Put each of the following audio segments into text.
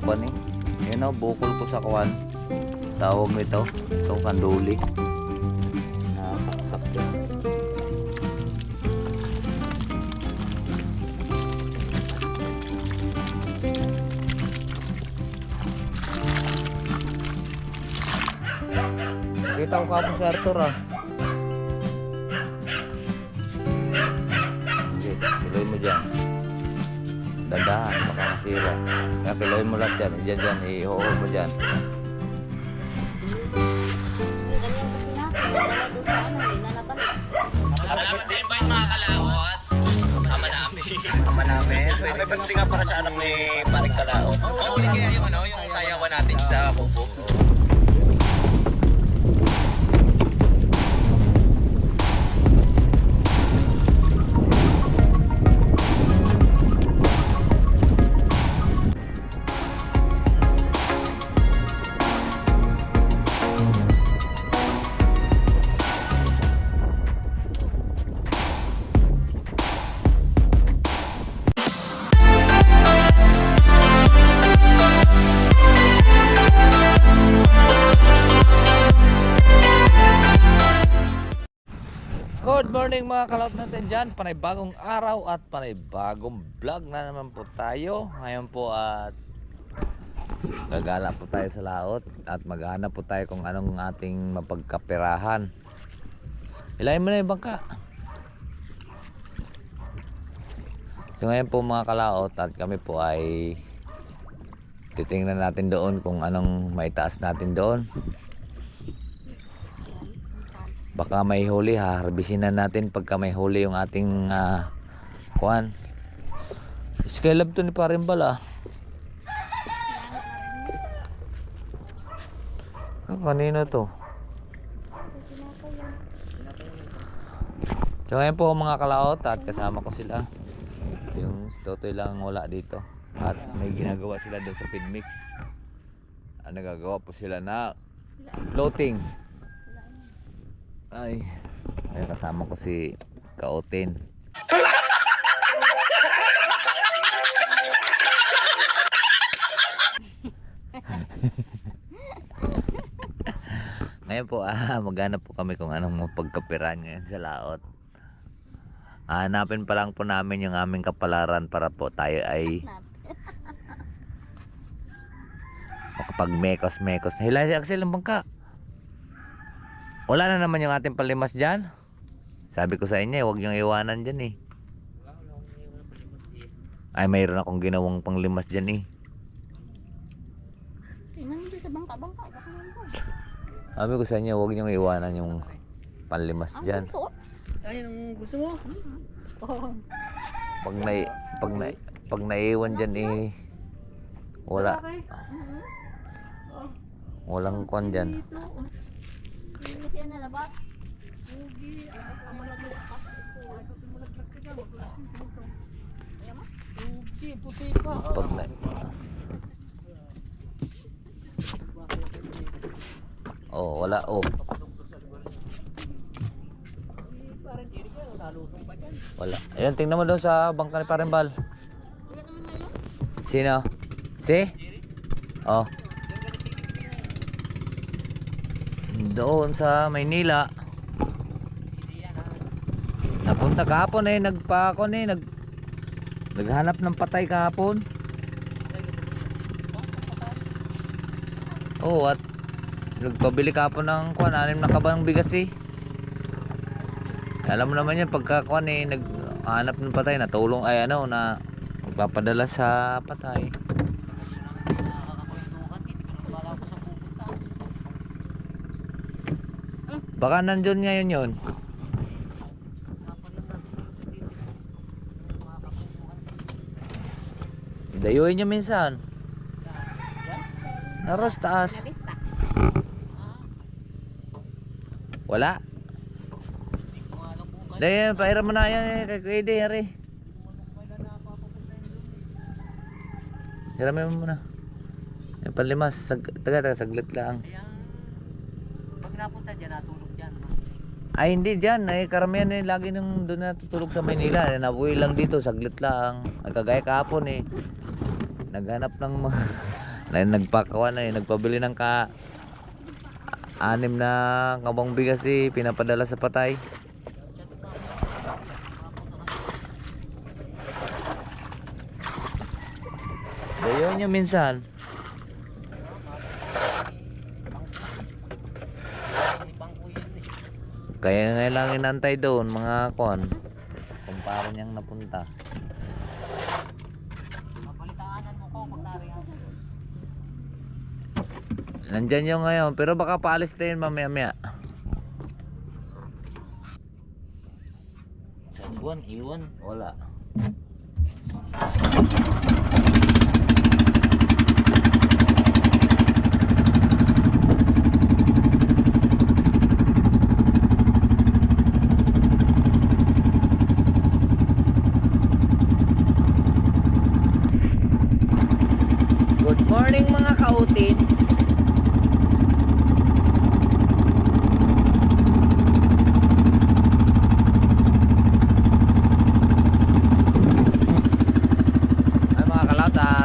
pa ni. Yan o, bukol ko sa kuwan. Tawag nito. Ito, kanduli. Nakaksak yan. Kita ko kapon si Arthur ah. Sige, piloy mo dyan. Dandahan, baka masira. Kaya piloy mo lahat dyan. Dyan, ihoho mo dyan. Salamat sa invite mga kalawat. Ama namin. Ama namin. May pagdating nga para sa anak ni Paring Kalao. Mahuli kaya yung yung sayawan natin sa bubog. Good morning mga kalaot natin dyan. Panibagong araw at panibagong vlog na naman po tayo. Ngayon po at gagala po tayo sa laot at maghanap po tayo kung anong ating mapagkapirahan. Ilayin mo na yung bangka. So ngayon po mga kalaot at kami po ay titingnan natin doon kung anong maitaas natin doon. Baka may huli ha, harbisin na natin pagka may huli yung ating kuan. Skylab to ni Parimbal ah. Kanina to. So ngayon po mga kalaot at kasama ko sila. Yung Totoy lang wala dito. At may ginagawa sila doon sa feed mix. Nagagawa po sila na floating. Ay kasama ko si Kaotin. Ngayon po maghanap po kami kung anong mapagkapiran ngayon sa laot. Hanapin pa lang po namin yung aming kapalaran para po tayo ay makapag mekos. Hila si Axel ang bangka. Wala na naman yung ating palimas dyan. Sabi ko sa inyo, huwag yung iwanan dyan eh. Ay, mayroon akong ginawang panglimas dyan eh. Tingnan mo sa bangka. Sabi ko sa inyo, huwag yung iwanan yung panlimas dyan. Ay, ang gusto mo? Pag naiwan dyan eh, wala. Walang kwan dyan. Siya na labat. Pag na... Oh, wala oh. Wala. Ayun, tingnan mo doon sa bangka ni Parimbal. Sino? Si? Oh. Doon sa Maynila. Napunta kahapon eh, naghanap ng patay kahapon. Oh, at nagpabili kahapon ng kuan, 6 na kabang bigas eh. Alam mo naman yan, pagka kuan eh, naghanap ng patay, natulong ay na magpapadala sa patay. Baka nandun ngayon yun. Dayuin nyo minsan. Naros taas. Wala. Dahil pahiram mo na yan kay Ede yari. Hiramin mo muna. Yung panlimas, taga saglit lang. Pag napunta dyan, natulog dyan. Ay hindi dyan, ay karamihan eh, lagi nung doon natutulog sa Maynila. Nabuhay lang dito, saglit lang. Nagkagaya kahapon eh. Naghanap ng Nagpakawan na nagpabili ng anim na kabang bigas pinapadala sa patay. Gayon niya minsan. Kaya nga lang inantay doon mga kon. Kumpara niyang napunta. Nandyan yung ngayon, pero baka paalis na yun mamaya-maya. Sa buwan, iwan, wala. Good morning mga kautin.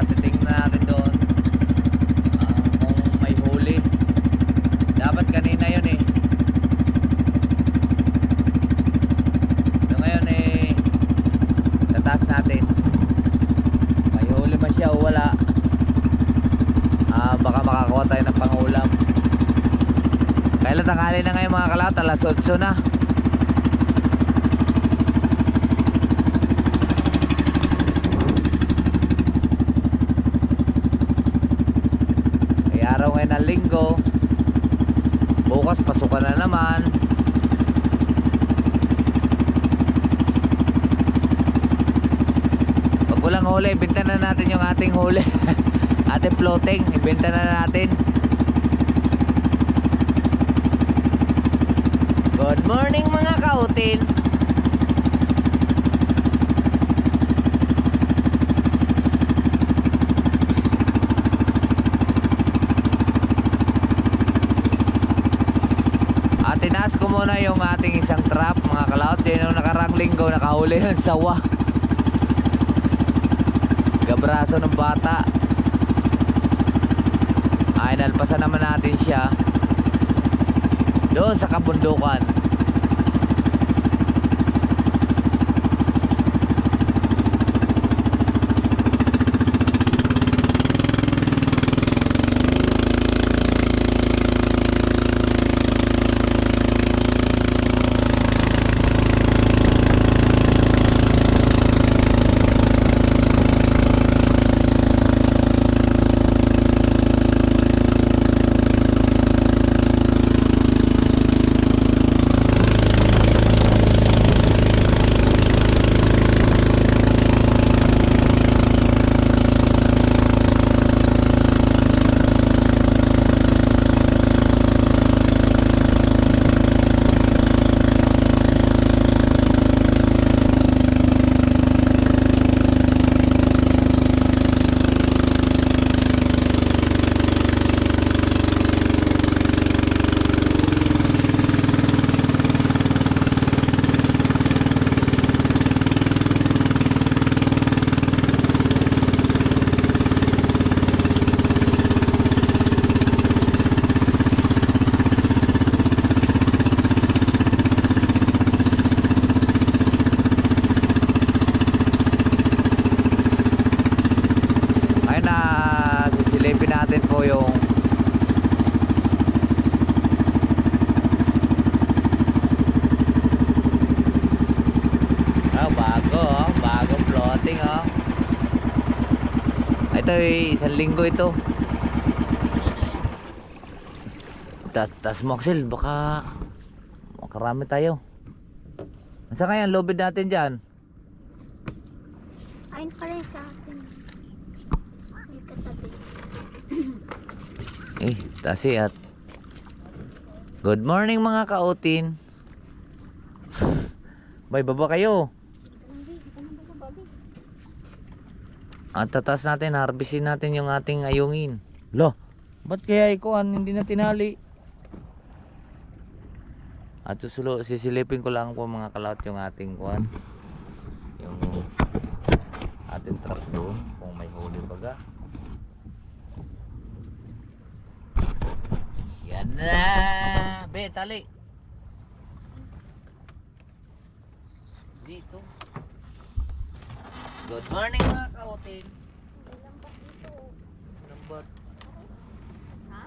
Titingnan natin doon kung may huli. Dapat kanina yun so ngayon tataas natin. May huli man siya o wala, baka makakuha tayo ng pangulam. Kailan tanghali na ngayon mga kalawat, alas 8 na. Araw ngayon ng linggo, bukas pasukan na naman. Pag walang huli, ibenta na natin yung ating huli. Ating floating, ibenta na natin. Good morning mga kautin. Tinaas ko muna yung ating isang trap mga kalaot. Yun yung nakarang linggo nakahuli ng sawa, gabraso ng bata. Ay nalpasan naman natin siya doon sa kabundukan. Sisilipin natin po yung bagong floating ito isang linggo ito. Tas Moxil, baka makarami tayo. Saan kaya ang lobid natin dyan? Ayun pa rin sa akin. May katabi. Tasi at good morning mga kautin. May baba kayo. At tatas natin, harvestin natin yung ating ayungin. Lo, ba't kaya ikuan hindi na tinali? At sisilipin ko lang po mga kalawat yung ating kuan, yung ating trap doon kung may huli baga. Na, be, tali. Dito. Good morning mga kautin. Lambat dito. Lambat. Ha?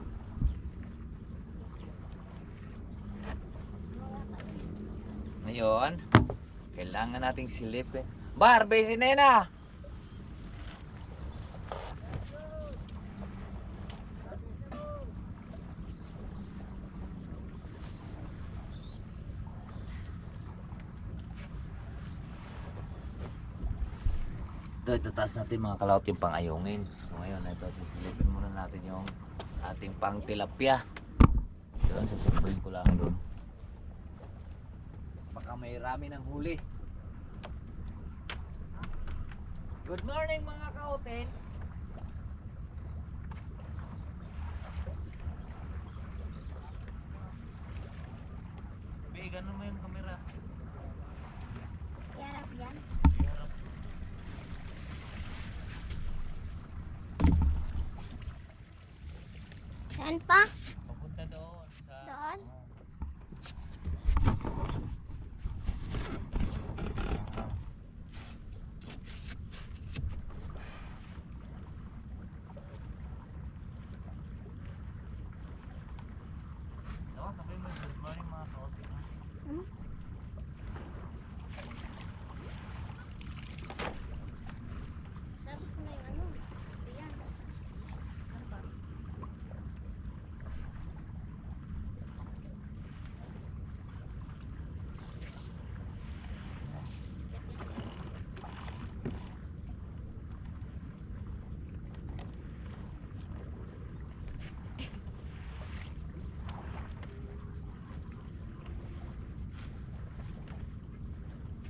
Ngayon, kailangan nating silipin. Barbie, si Nena! Ito taas natin mga kalaot yung pangayungin. So ngayon, ito sisilipin muna natin yung ating pang tilapia. Doon, sasabihin ko lang doon. Baka may rami ng huli. Good morning mga kaotin. Be, ganun mo yung kamera. Yarap yan. Saan pa? Papunta doon sa... Doon? Diba, sabihin mo, good morning mga kaotin. Hmm? Sabi ko na yung ano. Ayan. Ano ba?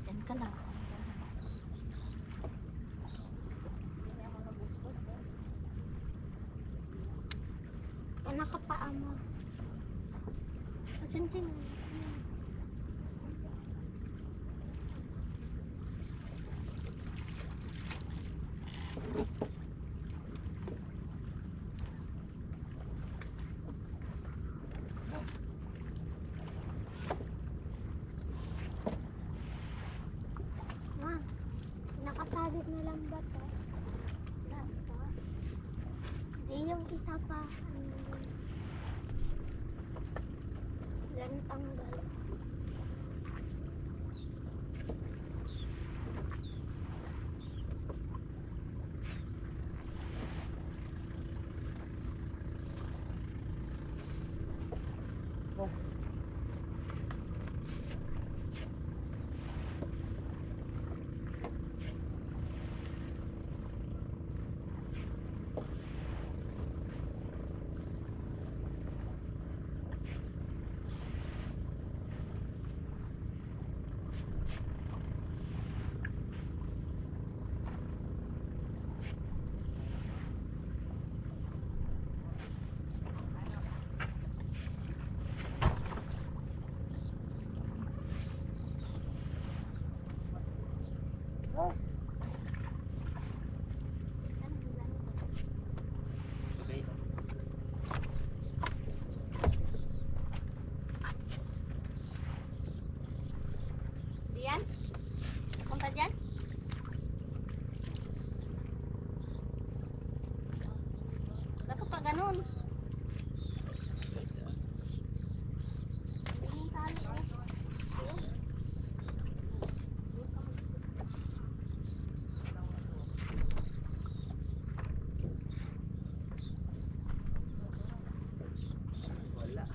Diyan ka lang. Anak ka pa, ama. Asin-sin. Ma, nakasabit na lang ba to? Lambat. Hindi yung isa pa. Ano yun? Yan tanggal. Diyan? Punta dyan? Bakit pa ganun? Yung tali, oh. Ayun. Wala.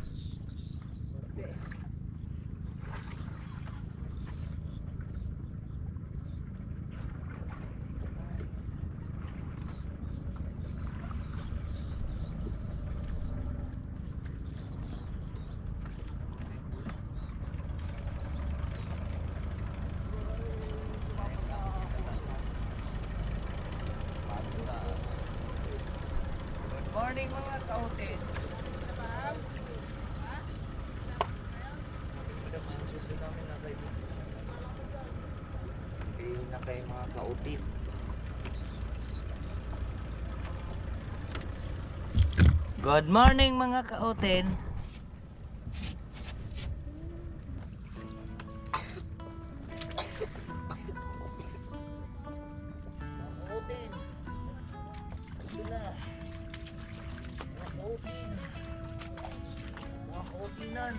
Good morning mga kautin. Na kayo mga kautin. Good morning mga kautin. sila. Mga kautin. Mga kautinan.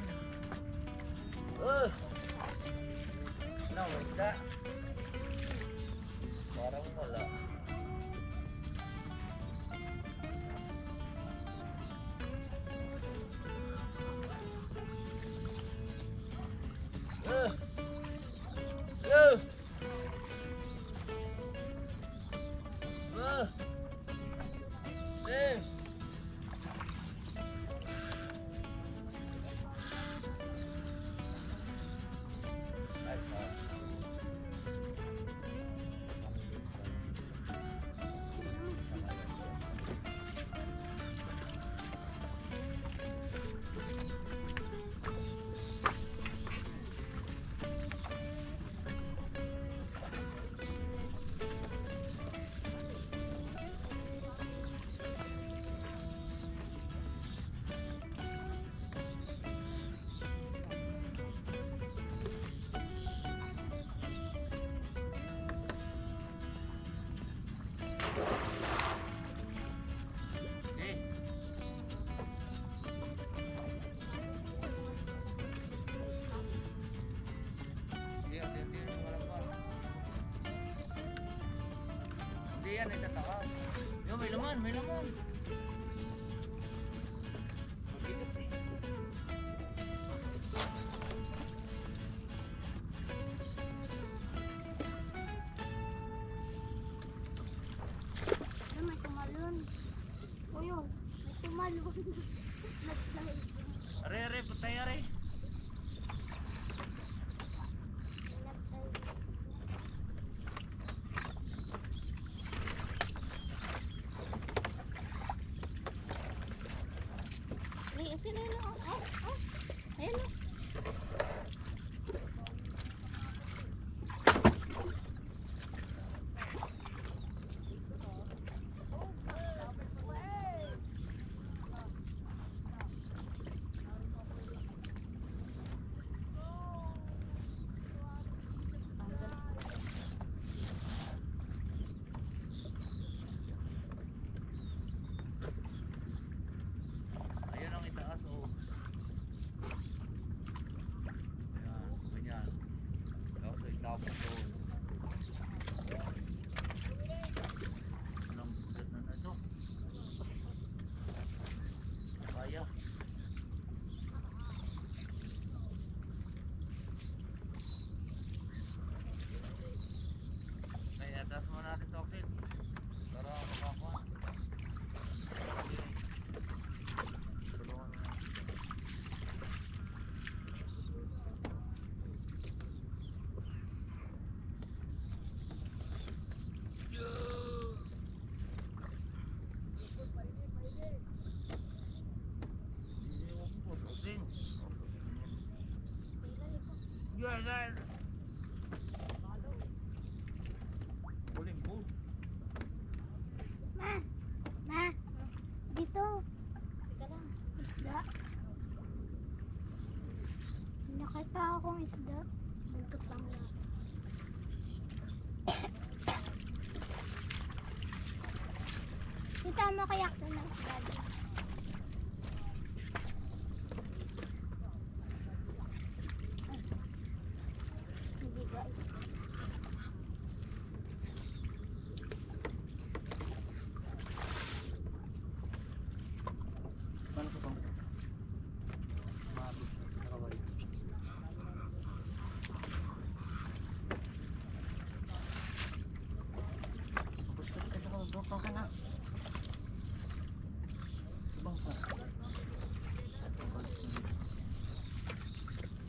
Ano, wala. Parang wala. Hello. Hey. Hindi yan, itataas. Yo, may laman, may laman. Ano, may tumalon. Uy, oh, may tumalon. Nag-slide. Are, are, patay, are. Sino yun? Ayun o. Ayun ang itaas, oh. Ayan, ganyan. Tapos itapos doon. Anong bulat na ito? Kaya. Ay, atas mo natin ito, Oxel. Para makakuha. Tulungan mo na. Ma! Ma! Dito! Teka lang. Isda. Nakita akong isda. Buntot lang na. Kita mo kayak na ng isda. Hindi guys.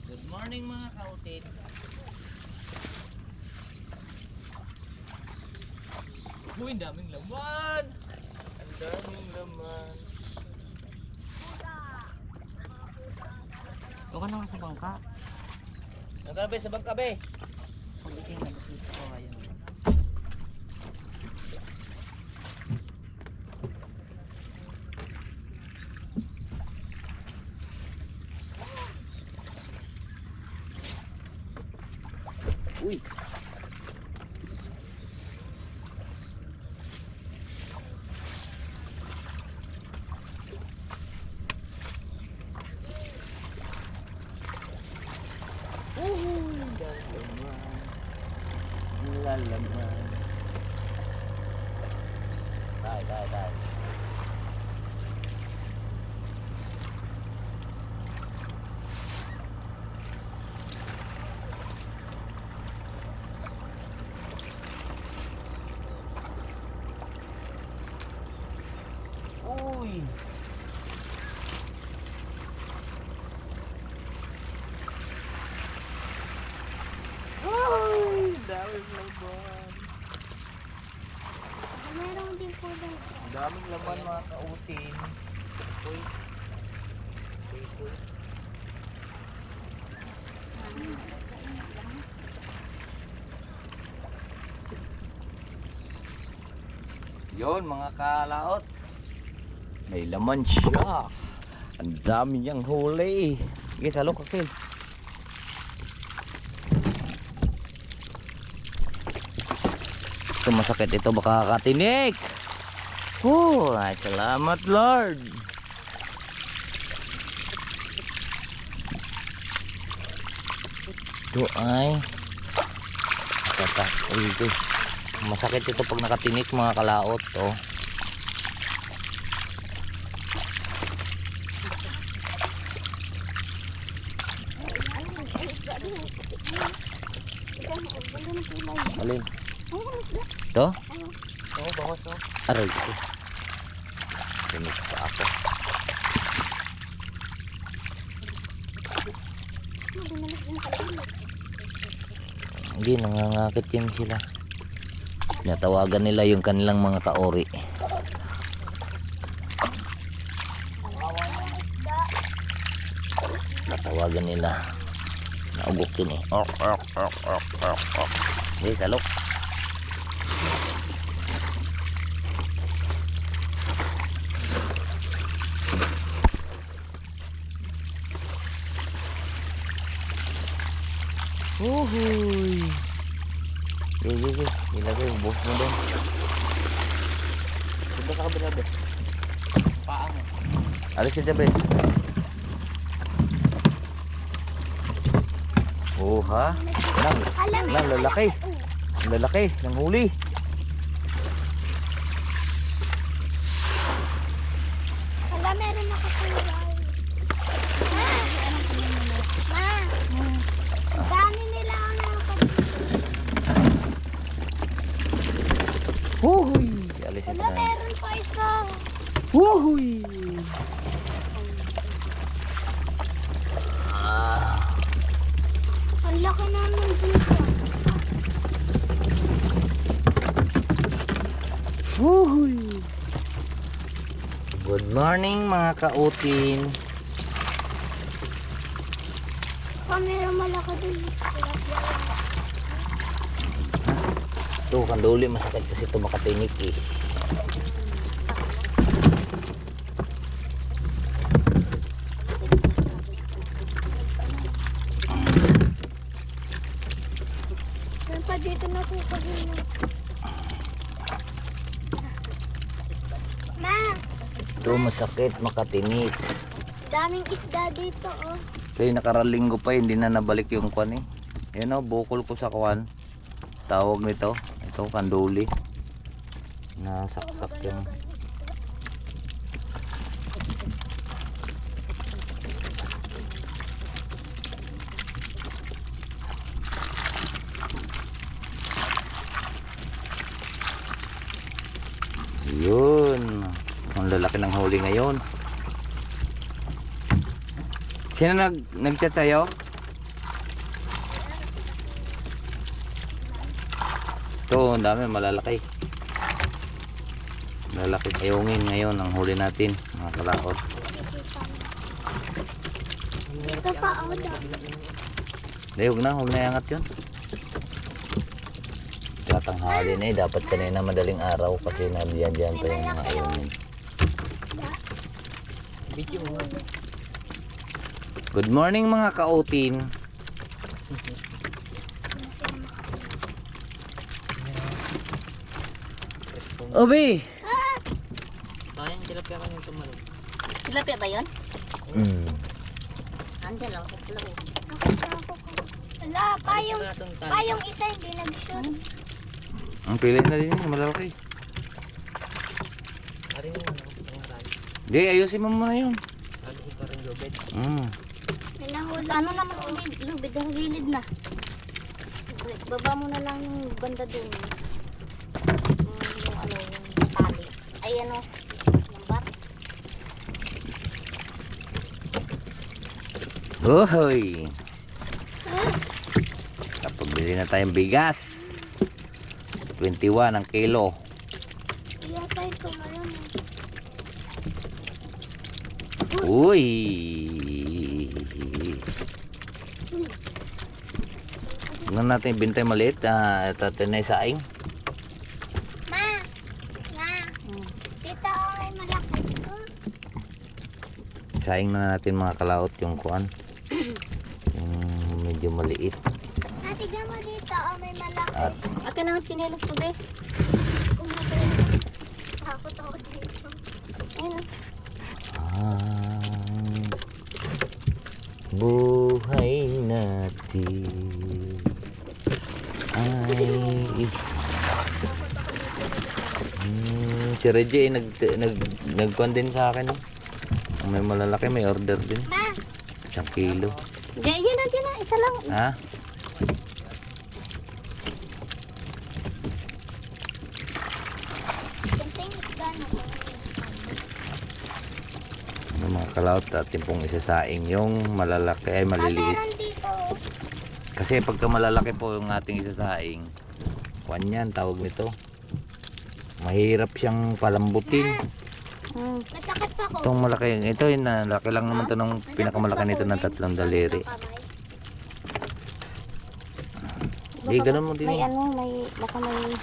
Good morning mga kautit. Uy, ang daming laman! Ang daming laman. Doon ka naman sa bangka. Nagkabe sa bangkabe. Pagising na dito ko ngayon. Uy. Dahil. Uy! Ay! Dami laman. Meron din po doon. Daming laman mga kautin. Uy. Uy. Yun mga kalaot. May laman siya. Ang dami niyang huli. Sige, salok Phil. Ito masakit ito, baka kakatinik. Ay, salamat Lord. Ito ay masakit ito pag nakatinik mga kalaot. Oh. Alin? Ito? Oo, bawas o. Aray ito. Tinik pa ako. Hindi, nangangakit yan sila. Natawagan nila yung kanilang mga kaori. Natawagan nila. Naugok yun eh. Ok. Okay, salok. Uhuy. Sige. Ilagay, buhos mo doon. Punta sa kabila, be. Paa mo. Alis ka dyan, oh, ha? Lalaki. Ang lalaki ng huli. Hala, meron ako kulay. Ma! Ang dami nila ang nakapag... Uhuy. Alis ito Hala, na. meron pa isa. Uhuy. Ang laki na nung dito. Uhuy. Good morning mga kautin. Meron malaki din. Ito, kanduli masakit kasi ito makatinik eh. Meron pa dito na po pagino. Ma! Ito masakit makatinik. Daming isda dito oh. Kaya nakaralinggo pa hindi na nabalik yung kwan eh. Yan o, bukol ko sa kwan. Tawag nito. Ito, kanduli. Nasaksak yung... Yun. Ang lalaki ng huli ngayon. Sino nag-chat sa'yo? Ito, ang dami, malalaki. Malalaki kayungin ngayon ang huli natin, mga kalaot. Ito pa oh. Hindi, huwag na iangat yun. Tatanghali na eh, dapat kanina madaling araw kasi nandiyan pa yung mga ayungin. Video mo. Good morning mga kautin. Obi! Sayang, tilapia ka nyung tumalo. Tilapia ba yun? Andyan lang, kasi lang. Wala, payong isa hindi nag-shoot. Ang pili na din yun, malalaki. Di, ayusin mo muna yun. Alisin ko rin lubid. May nahulog. Ano naman lubid? Lubid, ang gilid na. Baba mo na lang yung banda doon. Yung ano, yung tali. Ay ano, lambat. Uhoy! Kapag bili na tayong bigas. 21 ang kilo. Iyasay ko marami. Uy! Huwag natin bintay maliit. Ito na yung saing. Ma! Ma! Dito ako may malaki. Saing na natin mga kalaot yung kuan. Yung medyo maliit. Atiga mo dito may malaki. At Akin ang chinelas ko, be. Takot ako dito. Ayun. ang buhay natin ay si Reggie nagkuhan din sa akin. May malalaki, may order din. Ma! 1 kilo. Diyan na. Isa lang. Ha? Kunting gano'n. Ano mga kalaot, atin pong isasaing yung malalaki ay maliliit. Meron dito. Kasi pagka malalaki po yung ating isasaing, kuwan yan, tawag nito. Mahirap siyang palambutin. Masakit pa ko. Itong malaki, ito yun na, laki lang naman to ng pinakamalaki nito ng 3 daliri. Di, ganun mo din. May ano, baka may...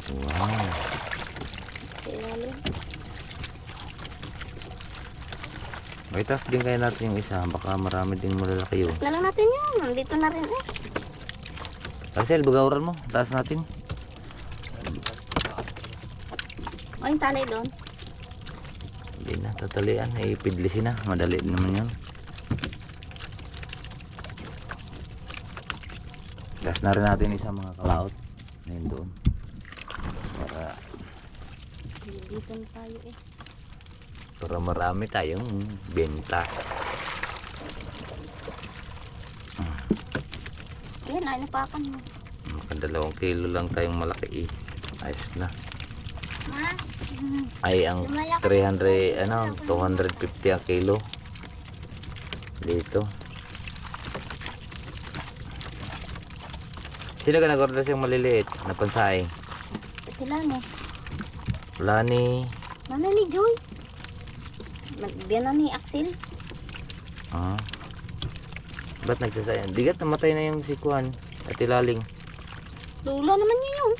Wow. Sa ilalim. May taas din kaya natin yung isa, baka marami din malalaki yun. Na lang natin yan. Dito na rin eh. Marcel, bagawran mo, taas natin. O yung tali doon. Hindi na, tatalian, ipidlisin na, madali naman yun. Taas na rin natin isa mga kalaot. Ngayon doon. Para Dito na tayo eh. marami tayong benta. Yan, ay napakan mo. Maka 2 kilo lang tayong malaki eh. Ayos na. Ma! Ay ang 300, 250 ang kilo. Dito. Sino ka nag-order siyang maliliit na pansaing? Sila ni. Wala ni... Mana ni Joy? Diyan na ni Axel. Ba't nagsasayang? Digat namatay na yung sikuan at ilaling. Lula naman niya yun.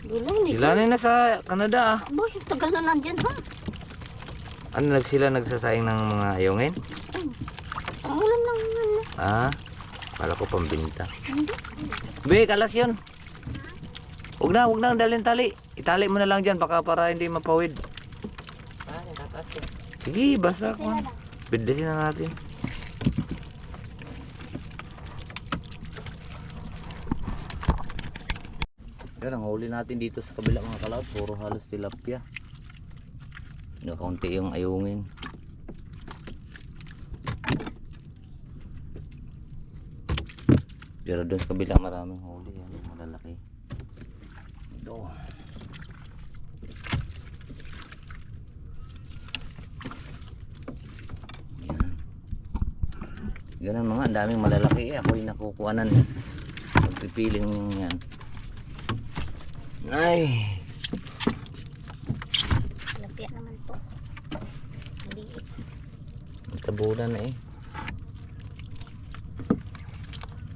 Lula ni Sila na sa Canada ah. Boy, tagal na nandyan ha. Ano sila nagsasayang ng mga ayungin? Ay, ang ulam lang naman na. Kala ko pambinta. Hindi. Be, kalas yun. Huwag na dalhin tali. Itali mo na lang dyan baka para hindi mapawid. Yung tataas ko. Sige, basta Sila ko. na. Bidisin na natin. Yan ang huli natin dito sa kabila mga kalaot. Puro halos tilapia. Kaunti yung ayungin. Pero doon sa kabila maraming huli. Yan, malalaki. Ito. Ganun mga, ang daming malalaki eh. Ako yung nakukuhanan eh. Pagpipiling yan. Ay! Lapia naman to. Maliit. Tabunan na eh.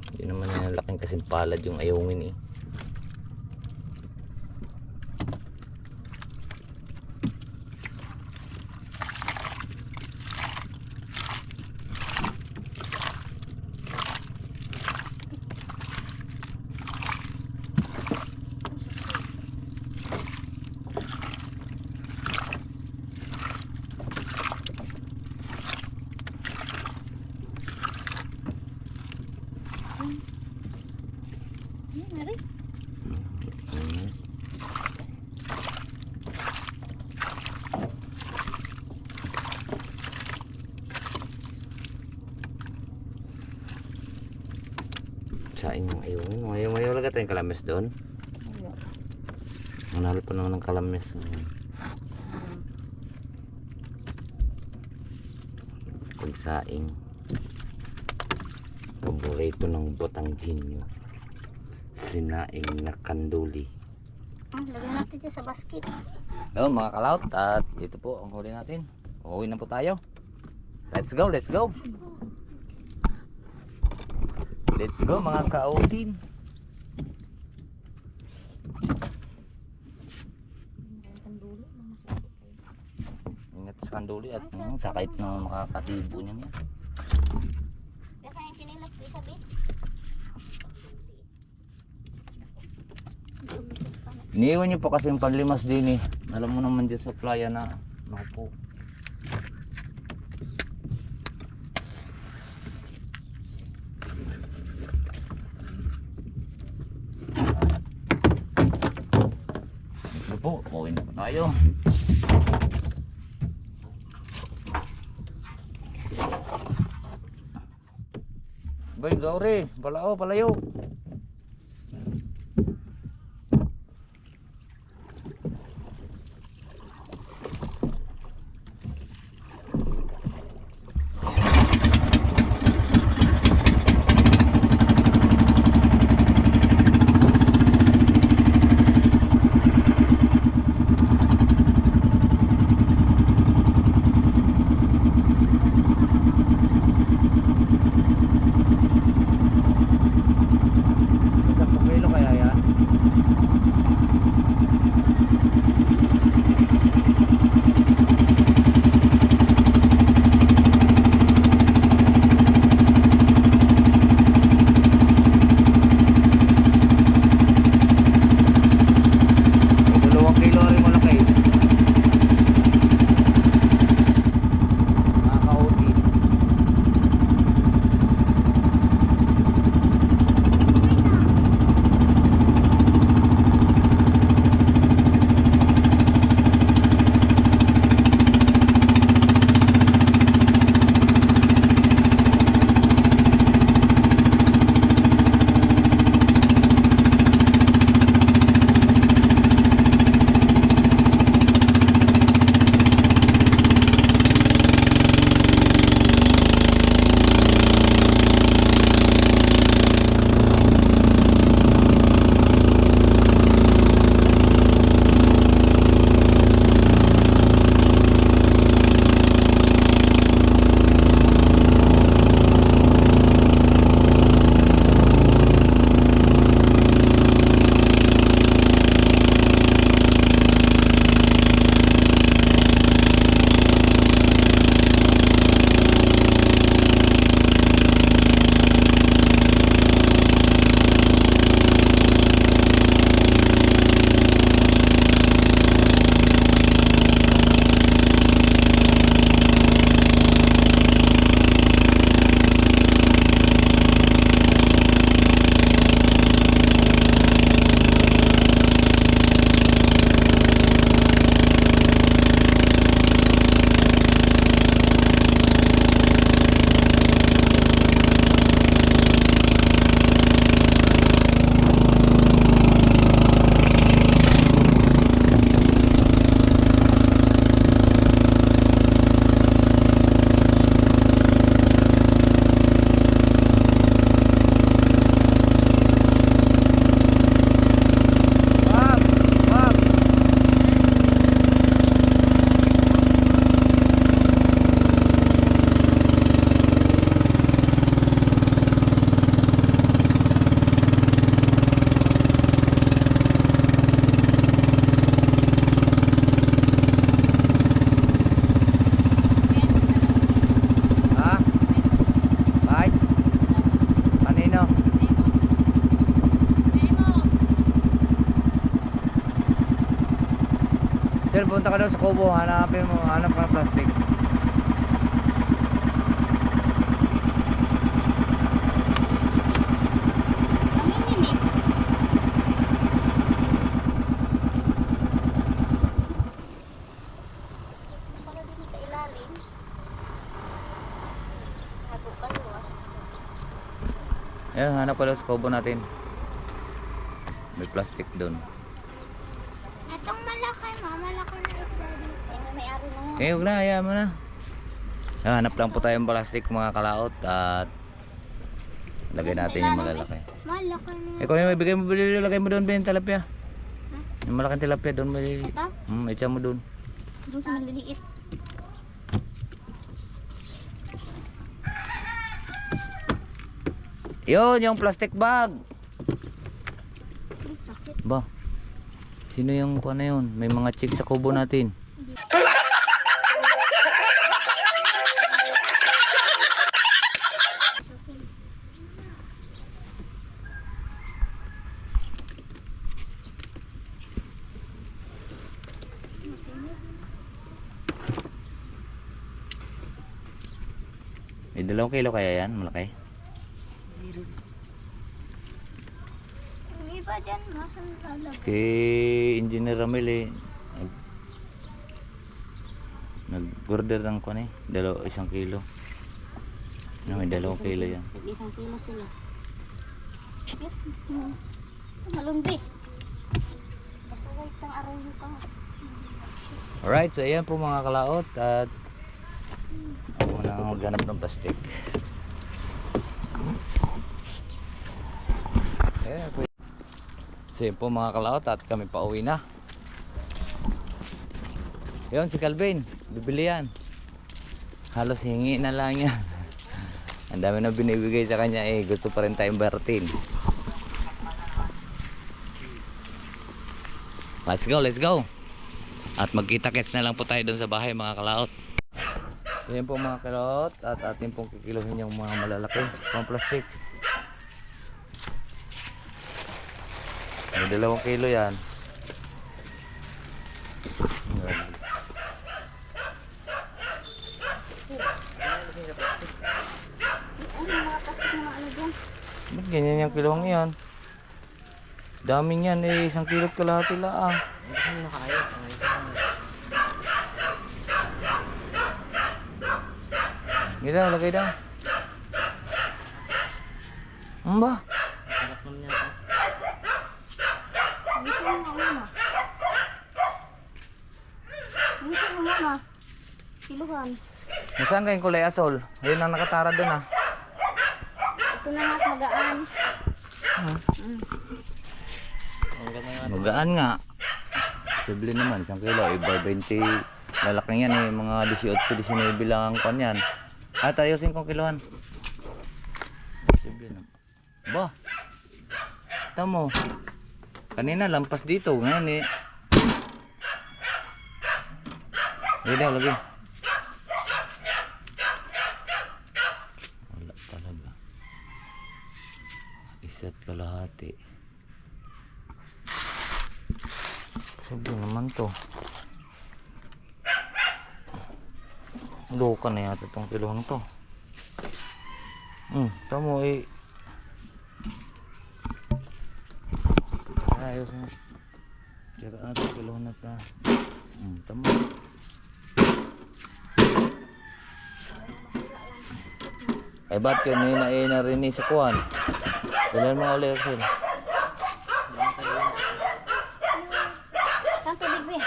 Hindi naman na laking kasing palad yung ayungin eh. Saing ng ayungin. Mayo talaga tayong kalamis doon. Manalo pa naman ng kalamis. Pagsaing. Paborito ng Batanggenyo. Sinaing na kanduli. Lagyan natin dyan sa basket. Yun mga kalaot, at dito po ang huli natin. Uuwi na po tayo. Let's go, let's go. Let's go mga kautin. Ingat sa kanduli at sakit na makakatibo niya. Kaya kayang chinilas ko isabi. Iniiwan niyo po kasi yung panlimas din eh. Alam mo naman dyan sa playa na naku po. Ito po, pauwi na po tayo. Bay, gauri, palao, palayo. Sir, punta ka doon sa kubo, hanap ka ng plastic. Ayan, hanap pala sa kubo natin. May plastic doon. Itong malaki, malaki na isda dito. Ay, may ari na yan. Eh, huwag na, hayaan mo na. Ayan, hanap lang po tayong plastic mga kalaot at lagay natin yung malalaki. Malaki na. Eh, kung yung ibigay mo, lagay mo doon, Ben, tilapia. Yung malaking tilapia doon, may... Ito? Itcha mo doon. Doon sa maliliit. Yun, yung plastic bag. Ay, sakit. Ba, sino yung kuha na yun? May mga chicks sa kubo natin. May 2 kilo kaya yan, malaki. Yung iba dyan, nasan lalagay? Kay Engineer Ramil eh. Nag-order ng kuha eh. 1 kilo. No, may 2 kilo yan. 1 kilo sila. Sakit. Malumbi. Basta wait ang araw yung pang. Alright, so ayan po mga kalaot at ako na maghanap ng plastic. Ayan po. So yun po mga kalaot at kami pa uwi na. Yun si Calvin, bibili yan. Halos hingi na lang yan. Ang dami na binibigay sa kanya eh, gusto pa rin tayong baratin. Let's go, let's go. At magkita-kits na lang po tayo doon sa bahay mga kalaot. So yan po mga kalaot at atin pong kikiluhin yung mga malalaki pang plastic. May 2 kilo yan. Ano mga plastic na ano dyan? Ba't ganyan yung kiluhang yan? Daming yan eh, 1 kilo at kalahati lang. Gila, lagay daw. Ano ba? Gusto mo nga muna. Gusto mo muna. Kiluhan. Nasaan kayong kulay asol? Ayun ang nakatara doon ah. Ito na nga, magaan. Magaan nga. Posible naman, 1 kilo. Iba 20. Lalaking yan eh, mga 18-19 lang ang pan yan. At ayusin kong kilohan. Posible naman. Ba? Tamo. Kanina lampas dito. Ngayon eh. Lagay daw, lagay. Wala talaga. 1 at kalahati. Sabi naman to. Luka na yata itong kilohang to. Tamo eh. Ayos na. Tira na itong kilohang na ta. Tamo. Ay ba't kanina eh narinig sa kuwan? Kailan mga ulit kasi? Saan tubig ba?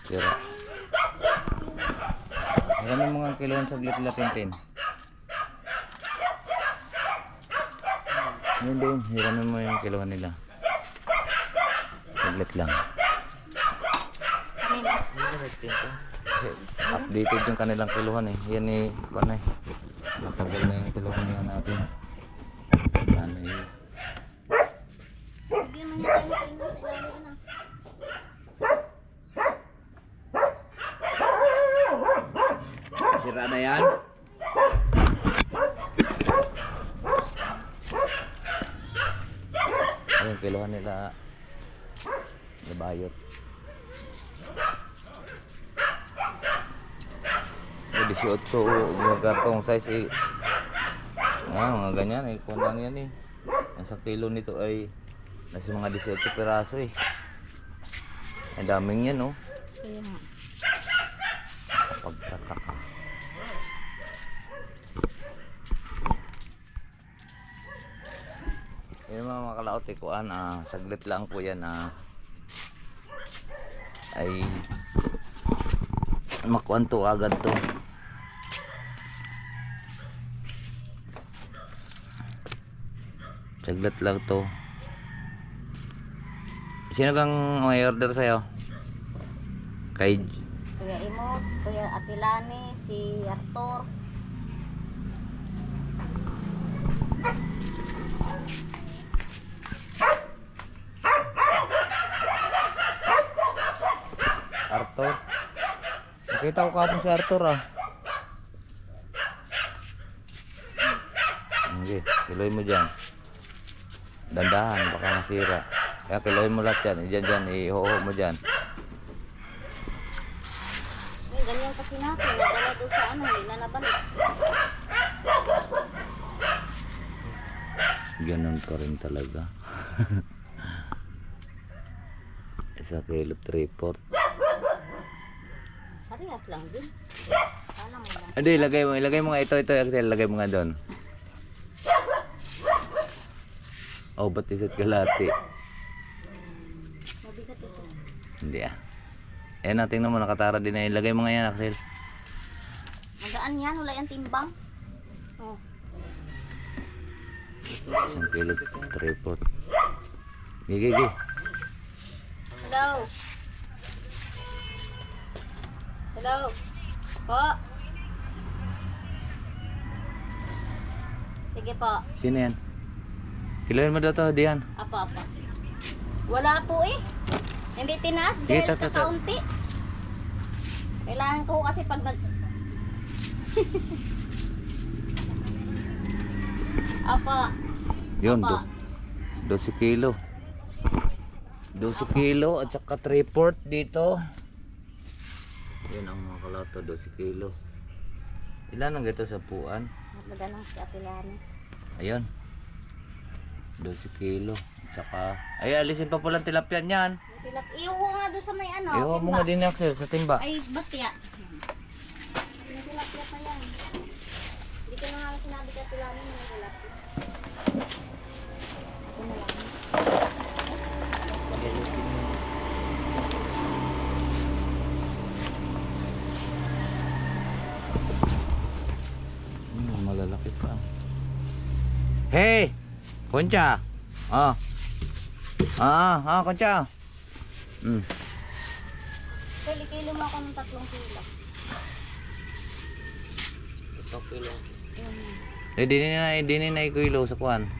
Tira. Maraming mga kilohan saglit latintin. Yun doon, hiramin mo yung kilohan nila. Saglit lang. Kanina. Kasi updated yung kanilang kilohan eh. Yan eh, paano eh. Matagal na yung kilohan niya natin. Ano eh. Bigyan mo niya tayo ng sa ilalim na. Sira na yan? Ayun, kilohan nila. Nabayot. 18 mga kartong size eh. Mga ganyan eh, kung lang yan eh. Ang 1 kilo nito ay nasa mga 18 piraso eh. Ang daming yan oh. Kaya nga. Pagtataka. Yung mga kalaot ikuan, saglit lang po yan ay makuan to agad to. Saglit lang to. Sino kang may order sa'yo? Kay Kuya Imog, Kuya Atilani, si Arthur. Arthur. Nakita ko kapon si Arthur Okay, kiloy mo dyan. Dandahan, baka masira. Kaya kiloy mo lahat yan. Dyan, ihoho mo dyan. Ganyan kasi natin, nadala doon sa hindi na nabalik. Ganun pa rin talaga. 1 kilo 3/4. Parehas lang din. Sana mo lang. Hindi, ilagay mo nga ito, Axel, lagay mo nga doon. Oh, ba't isa't kalati? Mabigat ito. Hindi Ayan, tingnan mo, nakatara din na. Ilagay mo nga yan, Axel. Magaan yan, wala yung timbang. Oh. 1 kilo 3/4. Gigi. Hello. Hello. Po. Sige po. Sino yan? Kiloin mo daw to, diyan. Apa. Wala po eh. Hindi tinaas. Sige, Dahil kakaunti. Kailangan ko kasi pag nag... Apa. Yun, Apa. 12 kilo. 12 kilo at saka 3/4 dito. Yan ang mga kalato, 12 kilo. Ilan ang gito sa puan? Magdalang si Atilani. Ayun. 12 kilo. At saka, ay alisin pa pulang tilapia niyan. Iuho nga doon sa may ano. Iwan mo timba. nga din Axel sa timba. Ay, batya. Tilapia pa yan. Hindi ko na nga sinabi ka Atilani ng tilapia. Ito na lang. Malalaki pa. Hey! Concha! Concha! Kilo mo ako ng 3 kilo. 3 kilo. Di na ikilo sa kuan.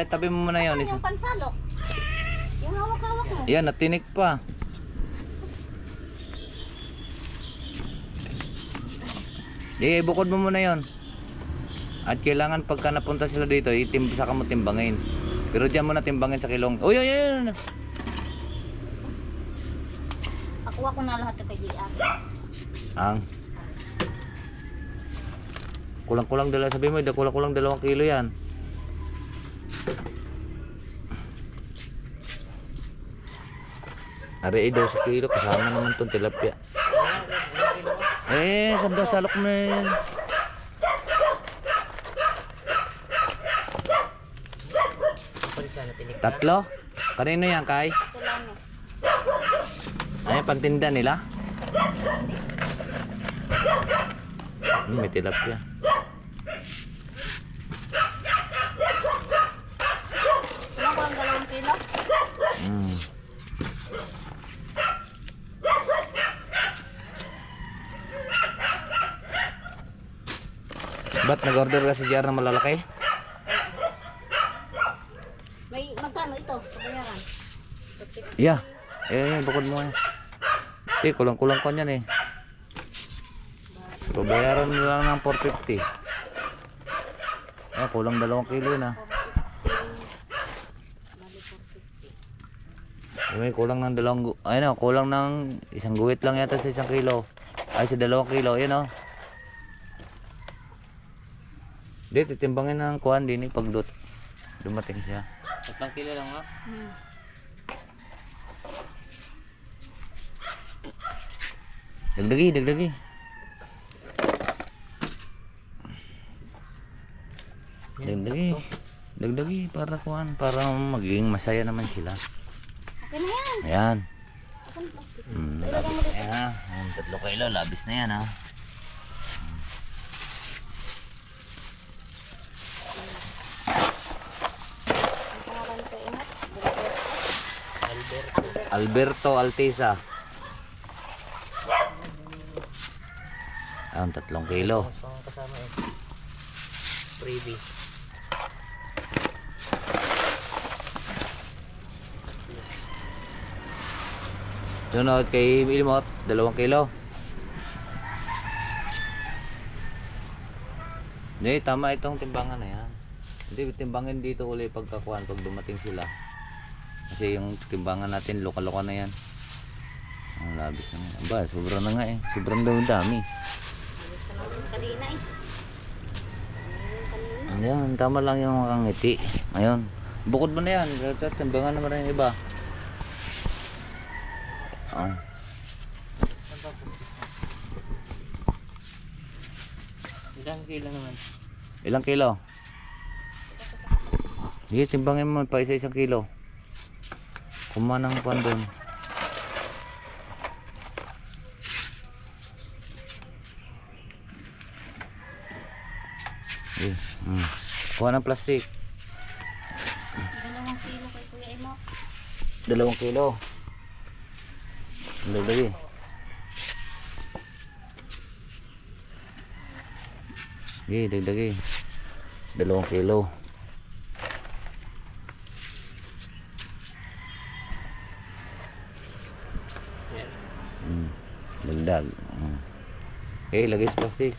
Tabi mo muna yun. Ano yung pansalok? Yung hawak-hawak mo. Yan, natinik pa. Bukod mo muna yon. At kailangan pagka napunta sila dito, saka mo timbangin. Pero diyan mo na timbangin sa kilong. Uy! Nakuha ko na lahat ito kay JR. Ang kulang-kulang dala, sabi mo, kulang-kulang 2 kilo yan. Ari 12 kilo, kasama naman itong tilapia. Salok mo yan. Tatlo? Kanino yan, Kai? Ito lang eh. Ay, pantinda nila? May tilapia. Ano ko ang 2 kilo? Ba't nag-order ka si JR na malalaki? May magkano ito? Kabayaran. Yeah. Bukod mo yan. Kulang-kulang ko yan Pabayaran mo lang ng 450. Kulang 2 kilo na. May kulang ng kulang ng 1 guhit lang yata sa 1 kilo. Ay, sa 2 kilo. Yan Hindi, titimbangin ng kuhan din pag dumating siya. 3 kilo lang Dagdagi. Dagdagi para kuhan, para maging masaya naman sila. Okay na yan. Ayan. Asan plastic? Labis na yan ha. 3 kilo, labis na yan ha. Ang pangalan ko ingat. Alberto Alteza. Ayan, 3 kilo. Kasama eh. Freebie. Sunod kay Ilmot, 2 kilo. Hindi, tama itong timbangan na yan. Hindi, timbangin dito ulit pagkakuhan pag dumating sila. Kasi yung timbangan natin, loka-loka na yan. Ang labis na yan. Aba, sobra na nga eh. Sobrang dami. Gusto natin kanina eh. Kanina. Ayan, tama lang yung mga ngiti. Ayun. Bukod mo na yan. Timbangan naman rin yung iba. Oh. Ilang kilo naman? Ilang kilo? Sige, timbangin mo pa 1 kilo. Kumanang kuhan doon. Sige, kuha ng plastic. 2 kilo kay Kuya Imo. 2 kilo. Lagi. Sige, dagdagi. 2 kilo. Dagdag. Okay, lagay sa plastic.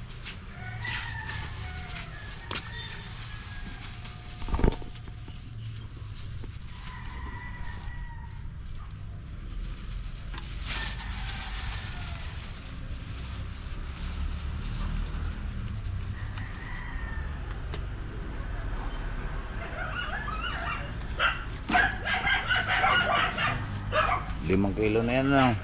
Limang kilo na yan lang.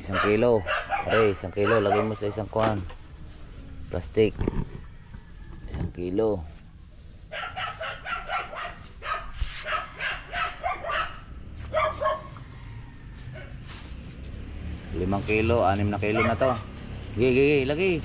Isang kilo. Pare, 1 kilo. Lagay mo sa isang kuhan. Plastic. 1 kilo. Limang kilo, 6 na kilo na to. Gigi, lagi.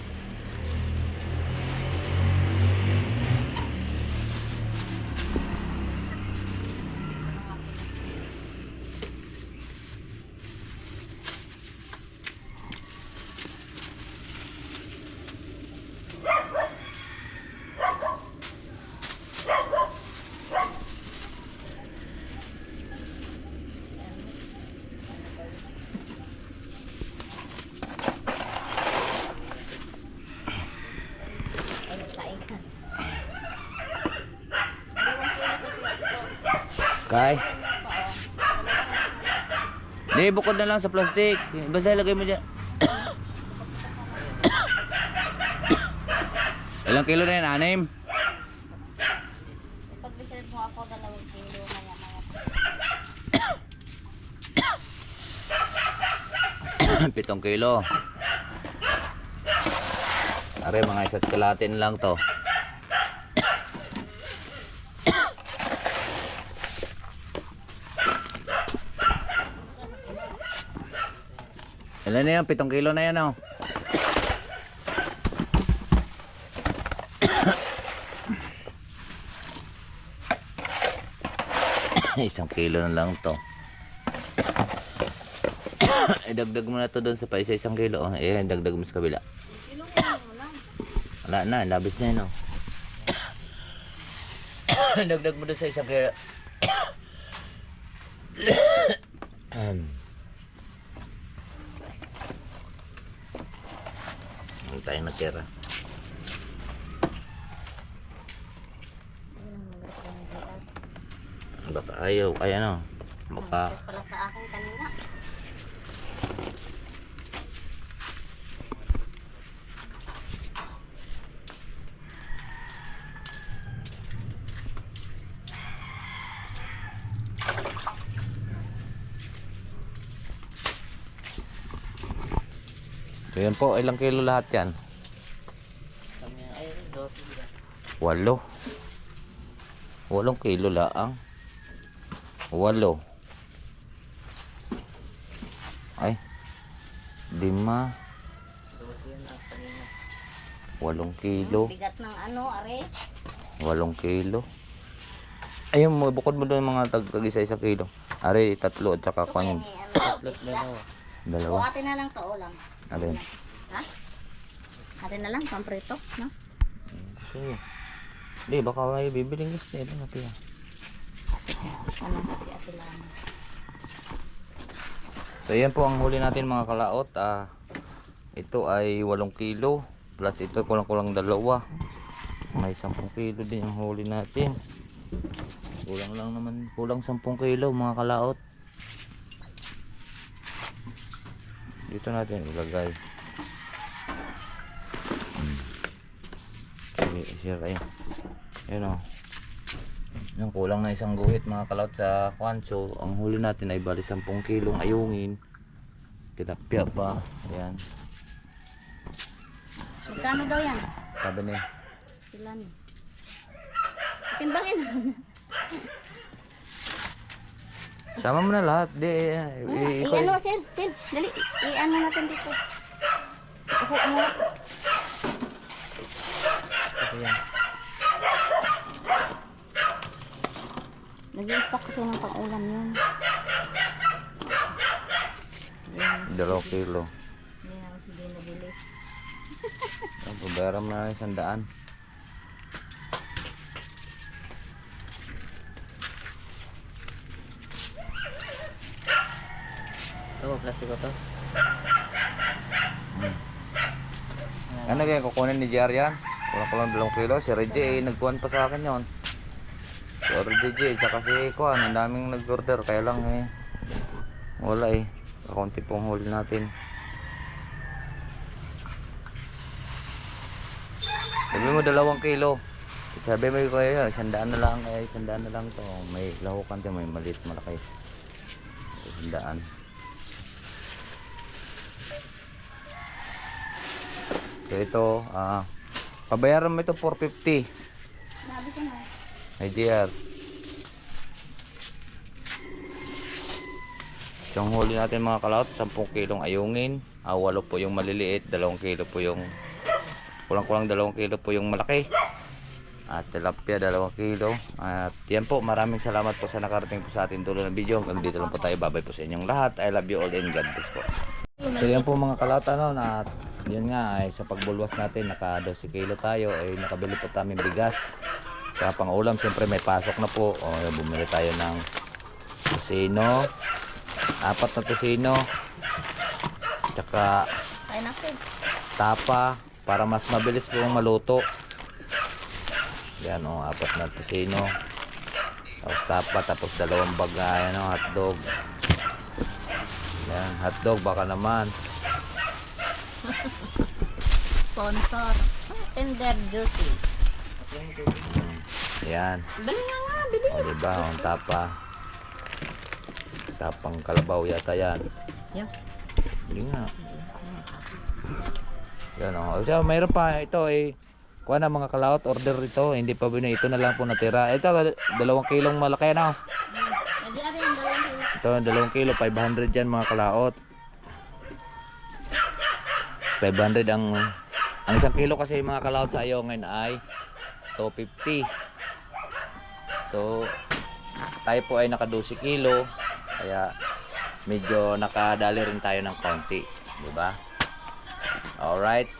Kay. Di, bukod na lang sa plastic. Basta ilagay mo dyan. Ilang kilo na yan? 6? Pag-reserve mo ako 2 kilo maya-maya. 7 kilo. Are, mga 1 kalatin lang to. Ilan na yan? 7 kilo na yan oh. Isang kilo na lang to. Idagdag mo na to doon sa pa 1 kilo oh. Dagdag mo sa kabila. Wala na, labis na yun oh. Dagdag mo doon sa 1 kilo. Ano tayo natira? Baka ayaw, ay ano, baka Pala sa akin kanina. So yan po, ilang kilo lahat yan? Kami ay 12. 8. 8 kilo laang. 8. Ay. 5. 12 yan ang kanina. 8 kilo. Bigat ng ano, are. 8 kilo. Ayun mo, bukod mo doon mga tag-isa kilo. Are, 3 at saka Ito kwan. yan eh, ano, isda. O, Dalawa. atin na lang to, ulam. Alin? Ha? Atin na lang, pamprito, no? Sige. Di, baka may bibiling isda. Ito na tiya. Ano kasi atin lang. So yan po ang huli natin mga kalaot. Ito ay 8 kilo. Plus ito kulang-kulang 2. May 10 kilo din ang huli natin. Kulang lang naman. Kulang 10 kilo mga kalaot. Dito natin ilagay. Sige, share kayo. Ayan o. Yung kulang na 1 guhit mga kalaot sa kwanso. Ang huli natin ay bali 10 kilong ayungin. Tilapia pa. Ayan. Magkano daw yan? Sabi niya. Ilan? Timbangin. Sama mo na lahat. Di, I-ano, Sil, dali. I-ano natin dito. Upo mo. Ito yan. Nag-i-stock kasi ng pang-ulam yun. 2 kilo. Hindi na ako sige nabili. Ang pabayaran mo na 100. Ito, plastic ko to. Ano kaya kukunin ni JR yan? Kulang-kulang 2 kilo. Si Reggie nagkuhan pa sa akin yon. Si Reggie tsaka si Kuhan. Ang daming nag-order. Kaya lang wala kakunti pong huli natin. Sabi mo 2 kilo. Sabi mo kaya 100 na lang. 100 na lang to. May lahukan to. May maliit malaki. 100. So ito, pabayaran mo ito 450. Sabi ko na. Ay JR. So ang huli natin mga kalaot, 10 kilong ayungin. 8 po yung maliliit, 2 kilo po yung kulang-kulang 2 kilo po yung malaki. At tilapia 2 kilo. At yan po, maraming salamat po sa nakarating po sa ating dulo ng video. Hanggang dito lang po tayo. Babay po sa inyong lahat. I love you all and God bless po. So yan po mga kalaot, na yun nga ay sa pagbulwas natin naka 12 kilo tayo ay nakabili po taming bigas sa pang-ulam. Siyempre may pasok na po. Bumili tayo ng tusino, 4 na tusino, tsaka Pineapple. tapa para mas mabilis po maluto. Yan 4 na tusino, tapos tapa, tapos 2 bag hotdog. Yan, hotdog baka naman. Sponsor. Tender juicy. Yan. Bili nga, bili. O diba, ang tapang kalabaw yata yan. Yan. Hindi nga. Yan so, mayroon pa ito kuha na mga kalaot, order ito. Hindi pa binili, ito na lang po natira. Ito 2 kilong malaki na. Hindi ari yung Ito 2 dalawang kilo. kilo, 500 yan mga kalaot. 500 ang 1 kilo kasi mga kalaot sa ayungin ay 250. So tayo po ay naka 12 kilo. Kaya medyo nakadali rin tayo ng konti, di ba? Alright.